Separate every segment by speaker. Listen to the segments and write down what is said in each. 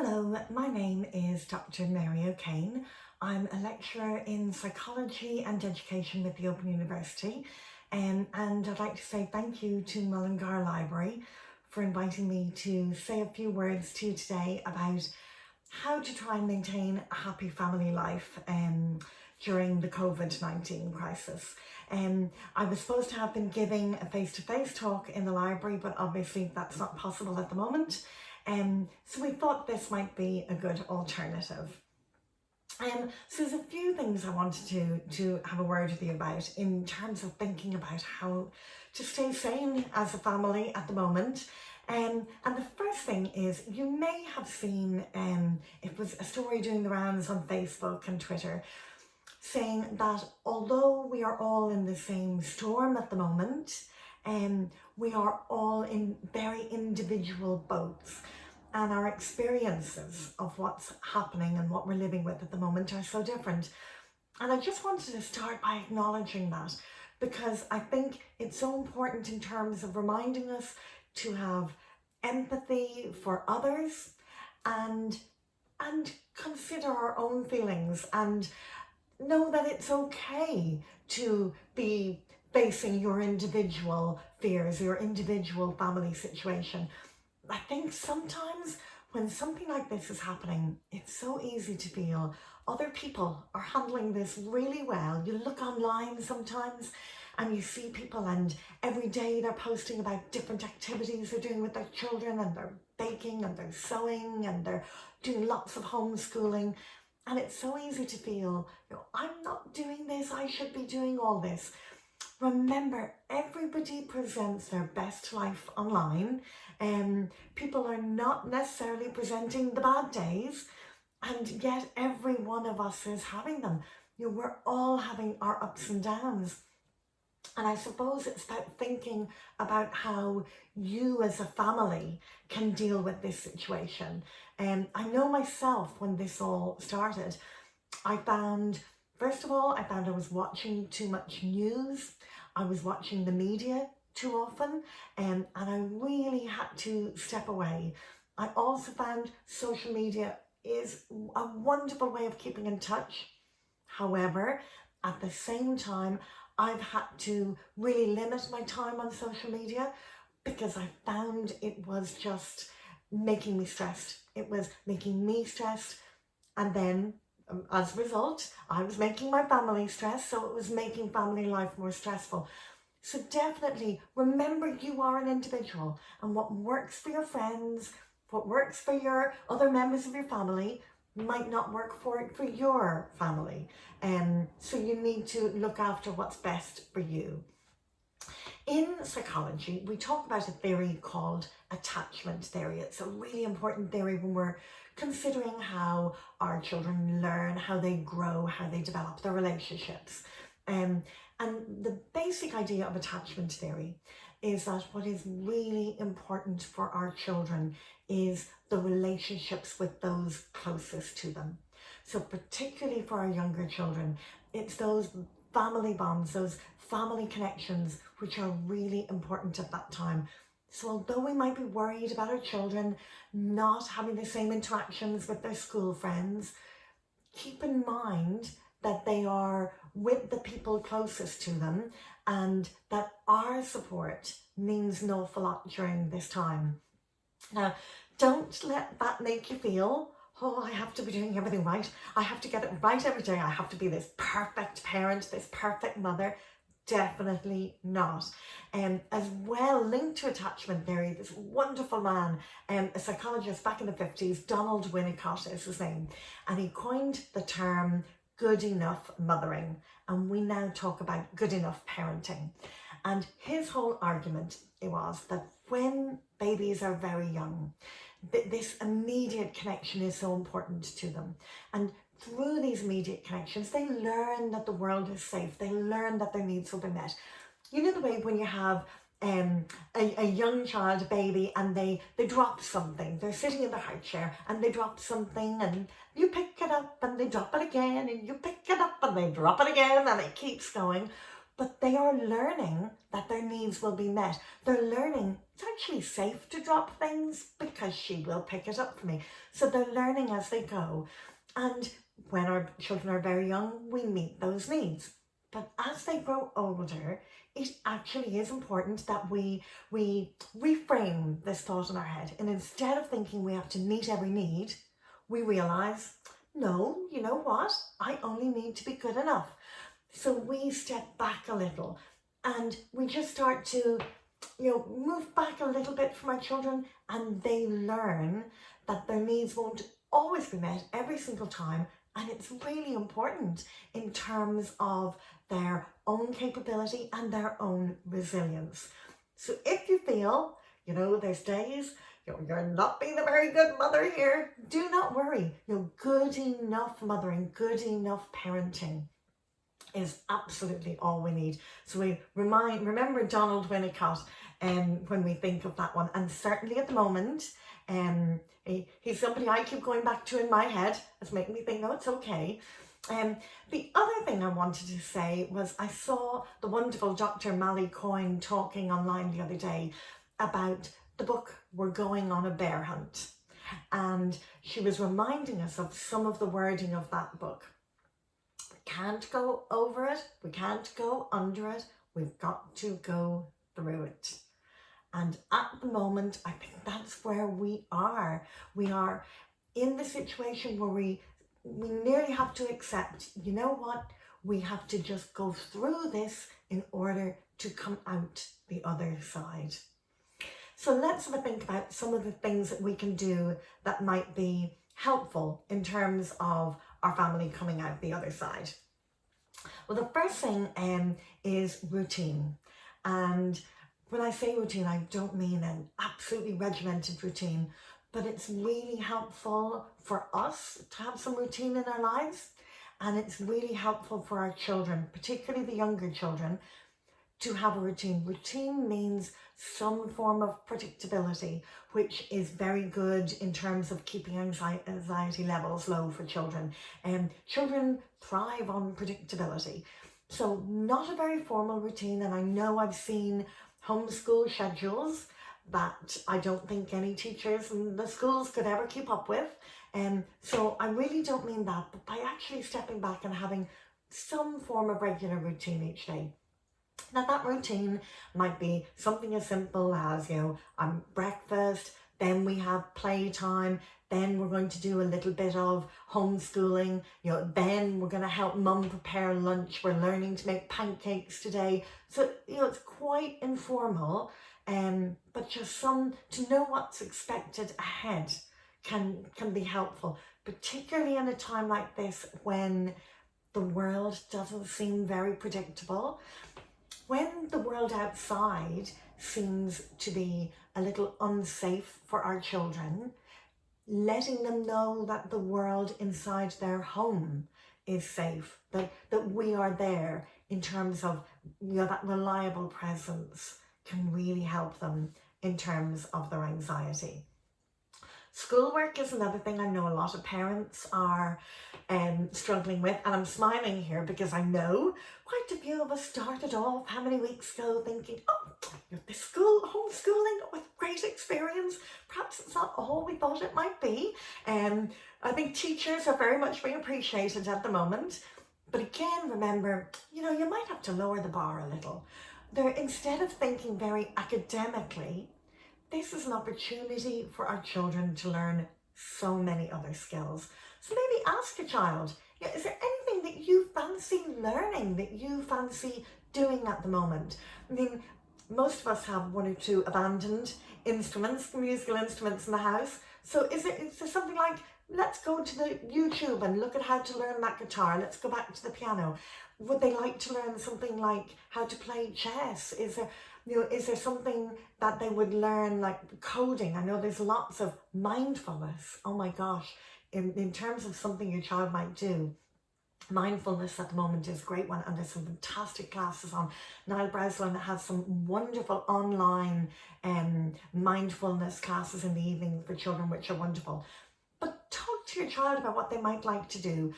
Speaker 1: Hello, my name is Dr. Mary O'Kane. I'm a lecturer in psychology and education with the Open University, and I'd like to say thank you to Mullingar Library for inviting me to say a few words to you today about how to try and maintain a happy family life during the COVID-19 crisis. I was supposed to have been giving a face-to-face talk in the library, but obviously that's not possible at the moment. So we thought this might be a good alternative. So there's a few things I wanted to have a word with you about in terms of thinking about how to stay sane as a family at the moment. And the first thing is, you may have seen, it was a story doing the rounds on Facebook and Twitter, saying that although we are all in the same storm at the moment, we are all in very individual boats, and our experiences of what's happening and what we're living with at the moment are so different. And I just wanted to start by acknowledging that, because I think it's so important in terms of reminding us to have empathy for others and consider our own feelings and know that it's okay to be facing your individual fears, your individual family situation. I think sometimes when something like this is happening, it's so easy to feel other people are handling this really well. You look online sometimes and you see people, and every day they're posting about different activities they're doing with their children, and they're baking and they're sewing and they're doing lots of homeschooling. And it's so easy to feel, I'm not doing this, I should be doing all this. Remember, everybody presents their best life online. People are not necessarily presenting the bad days, and yet every one of us is having them. We're all having our ups and downs. And I suppose it's about thinking about how you as a family can deal with this situation. I know myself, when this all started, first of all, I found I was watching too much news. I was watching the media too often, and I really had to step away. I also found social media is a wonderful way of keeping in touch. However, at the same time, I've had to really limit my time on social media, because I found it was just making me stressed. It was making me stressed, and then as a result, I was making my family stressed, so it was making family life more stressful. So definitely remember, you are an individual, and what works for your friends, what works for your other members of your family might not work for your family. So you need to look after what's best for you. In psychology, we talk about a theory called attachment theory. It's a really important theory when we're considering how our children learn, how they grow, how they develop their relationships. And the basic idea of attachment theory is that what is really important for our children is the relationships with those closest to them. So particularly for our younger children, it's those family bonds, those family connections, which are really important at that time. So although we might be worried about our children not having the same interactions with their school friends, keep in mind that they are with the people closest to them, and that our support means an awful lot during this time. Now, don't let that make you feel, oh, I have to be doing everything right. I have to get it right every day. I have to be this perfect parent, this perfect mother. Definitely not. As well, linked to attachment theory, this wonderful man, a psychologist back in the 50s, Donald Winnicott is his name, and he coined the term good enough mothering, and we now talk about good enough parenting. And his whole argument was that when babies are very young, this immediate connection is so important to them, and through these immediate connections, they learn that the world is safe. They learn that their needs will be met. You know the way when you have a young child, a baby, and they drop something. They're sitting in the high chair and they drop something, and you pick it up and they drop it again, and you pick it up and they drop it again, and it keeps going. but they are learning that their needs will be met. They're learning it's actually safe to drop things because she will pick it up for me. So they're learning as they go. And when our children are very young, we meet those needs. But as they grow older, it actually is important that we reframe this thought in our head. And instead of thinking we have to meet every need, we realise, no, you know what? I only need to be good enough. So we step back a little and we just start to, move back a little bit from our children, and they learn that their needs won't always be met every single time. And it's really important in terms of their own capability and their own resilience. So if you feel, there's days you're not being a very good mother here, do not worry. Good enough mothering, good enough parenting is absolutely all we need. So we remember Donald Winnicott when we think of that one. And certainly at the moment, he's somebody I keep going back to in my head. It's making me think, no, it's okay. The other thing I wanted to say was I saw the wonderful Dr. Mally Coyne talking online the other day about the book We're Going on a Bear Hunt. And she was reminding us of some of the wording of that book. We can't go over it. We can't go under it. We've got to go through it. And at the moment, I think that's where we are. We are in the situation where we nearly have to accept, you know what, we have to just go through this in order to come out the other side. So let's have a think about some of the things that we can do that might be helpful in terms of our family coming out the other side. Well, the first thing is routine. And when I say routine, I don't mean an absolutely regimented routine, but it's really helpful for us to have some routine in our lives. And it's really helpful for our children, particularly the younger children, to have a routine. Routine means some form of predictability, which is very good in terms of keeping anxiety levels low for children. Children thrive on predictability. So not a very formal routine. And I know I've seen homeschool schedules that I don't think any teachers in the schools could ever keep up with. So I really don't mean that, but by actually stepping back and having some form of regular routine each day. Now that routine might be something as simple as, breakfast, then we have playtime, then we're going to do a little bit of homeschooling, then we're going to help mum prepare lunch, we're learning to make pancakes today. So, it's quite informal, but just to know what's expected ahead can be helpful, particularly in a time like this when the world doesn't seem very predictable. When the world outside seems to be a little unsafe for our children, letting them know that the world inside their home is safe, that we are there in terms of that reliable presence can really help them in terms of their anxiety. Schoolwork is another thing I know a lot of parents are struggling with, and I'm smiling here because I know quite a few of us started off how many weeks ago thinking, this homeschooling with great experience, perhaps it's not all we thought it might be. I think teachers are very much being appreciated at the moment, but again, remember, you might have to lower the bar a little. Instead of thinking very academically, this is an opportunity for our children to learn so many other skills. So maybe ask a child, is there anything that you fancy learning, that you fancy doing at the moment? I mean, most of us have one or two abandoned instruments, musical instruments in the house. So is there something like, let's go to the YouTube and look at how to learn that guitar. Let's go back to the piano. Would they like to learn something like how to play chess? Is there something that they would learn like coding? I know there's lots of mindfulness. Oh my gosh, in terms of something your child might do, mindfulness at the moment is a great one, and there's some fantastic classes on. Niall Breslin has some wonderful online mindfulness classes in the evening for children, which are wonderful. But talk to your child about what they might like to do.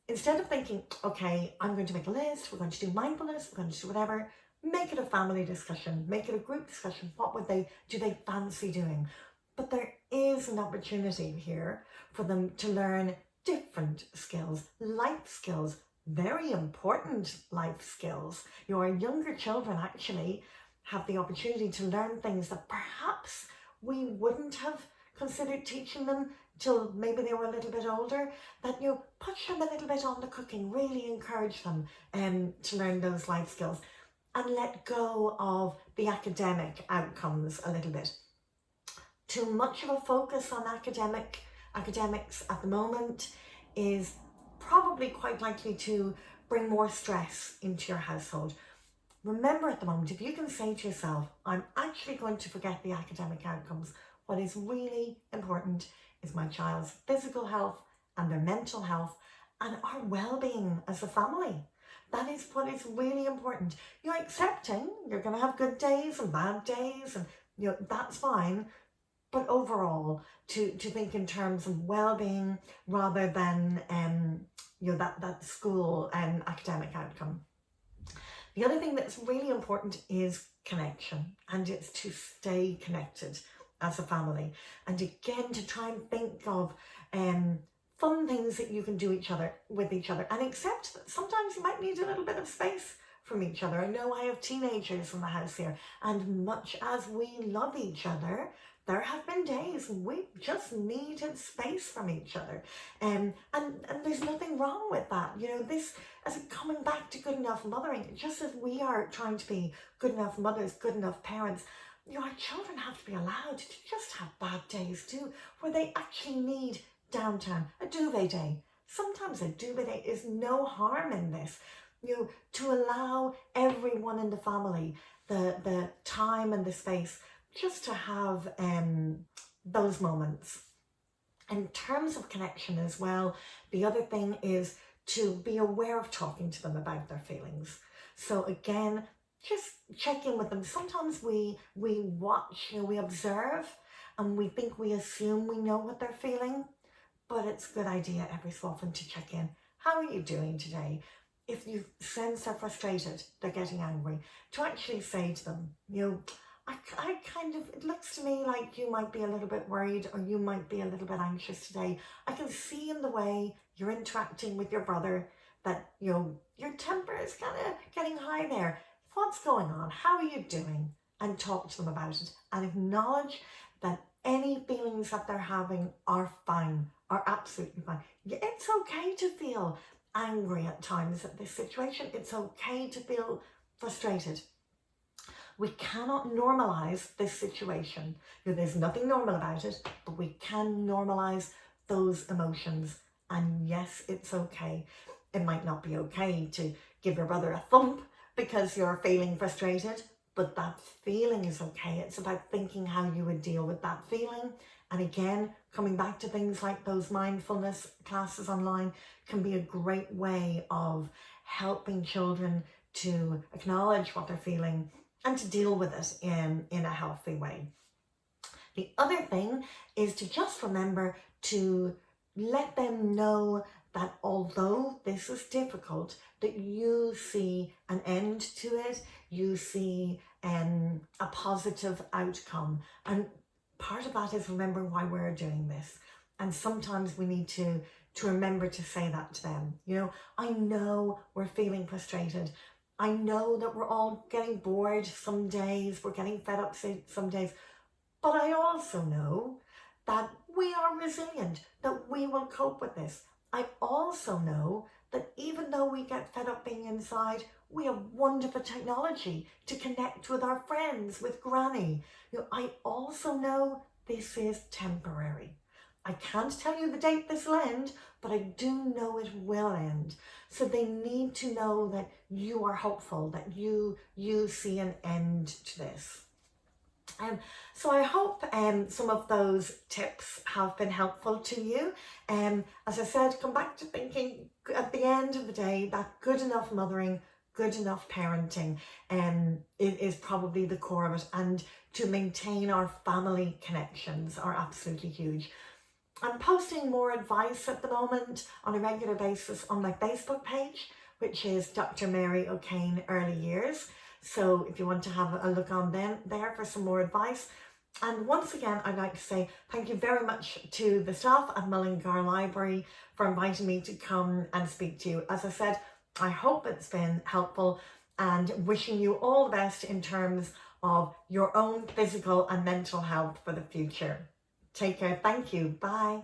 Speaker 1: instead of thinking, okay, I'm going to make a list, we're going to do mindfulness, we're going to do whatever, make it a family discussion, make it a group discussion. What would do they fancy doing? But there is an opportunity here for them to learn different skills, life skills, very important life skills. Your younger children actually have the opportunity to learn things that perhaps we wouldn't have considered teaching them till maybe they were a little bit older. That, push them a little bit on the cooking, really encourage them to learn those life skills, and let go of the academic outcomes a little bit. Too much of a focus on academics at the moment is probably quite likely to bring more stress into your household. Remember, at the moment, if you can say to yourself, I'm actually going to forget the academic outcomes, what is really important is my child's physical health and their mental health and our well-being as a family. That is what is really important. You're accepting you're going to have good days and bad days, and that's fine. But overall, to think in terms of well-being rather than that school and academic outcome. The other thing that's really important is connection, and it's to stay connected as a family. And again, to try and think of fun things that you can do with each other, and accept that sometimes you might need a little bit of space from each other. I know I have teenagers in the house here, and much as we love each other, there have been days we just needed space from each other. And there's nothing wrong with that. This, as coming back to good enough mothering, just as we are trying to be good enough mothers, good enough parents, our children have to be allowed to just have bad days too, where they actually need downtime, a duvet day. Sometimes a duvet day is no harm in this. To allow everyone in the family the time and the space just to have those moments. In terms of connection as well, the other thing is to be aware of talking to them about their feelings. So again, just check in with them. Sometimes we watch, we observe, and we think we assume we know what they're feeling, but it's a good idea every so often to check in. How are you doing today? If you sense they're frustrated, they're getting angry, to actually say to them, I kind of, it looks to me like you might be a little bit worried, or you might be a little bit anxious today. I can see in the way you're interacting with your brother that, your temper is kind of getting high there. What's going on? How are you doing? And talk to them about it, and acknowledge that any feelings that they're having are fine, are absolutely fine. It's okay to feel angry at times at this situation. It's okay to feel frustrated. We cannot normalize this situation. There's nothing normal about it, but we can normalize those emotions. And yes, it's okay. It might not be okay to give your brother a thump because you're feeling frustrated, but that feeling is okay. It's about thinking how you would deal with that feeling. And again, coming back to things like those mindfulness classes online can be a great way of helping children to acknowledge what they're feeling and to deal with it in a healthy way. The other thing is to just remember to let them know that although this is difficult, that you see an end to it, you see a positive outcome. And part of that is remember why we're doing this. And sometimes we need to remember to say that to them. I know we're feeling frustrated. I know that we're all getting bored some days, we're getting fed up some days, but I also know that we are resilient, that we will cope with this. I also know that even though we get fed up being inside, we have wonderful technology to connect with our friends, with Granny. I also know this is temporary. I can't tell you the date this will end, but I do know it will end. So they need to know that you are hopeful, that you see an end to this. So I hope some of those tips have been helpful to you. As I said, come back to thinking at the end of the day that good enough mothering, good enough parenting is probably the core of it, and to maintain our family connections are absolutely huge. I'm posting more advice at the moment on a regular basis on my Facebook page, which is Dr. Mary O'Kane Early Years. So if you want to have a look on there for some more advice. And once again, I'd like to say thank you very much to the staff at Mullingar Library for inviting me to come and speak to you. As I said, I hope it's been helpful, and wishing you all the best in terms of your own physical and mental health for the future. Take care. Thank you. Bye.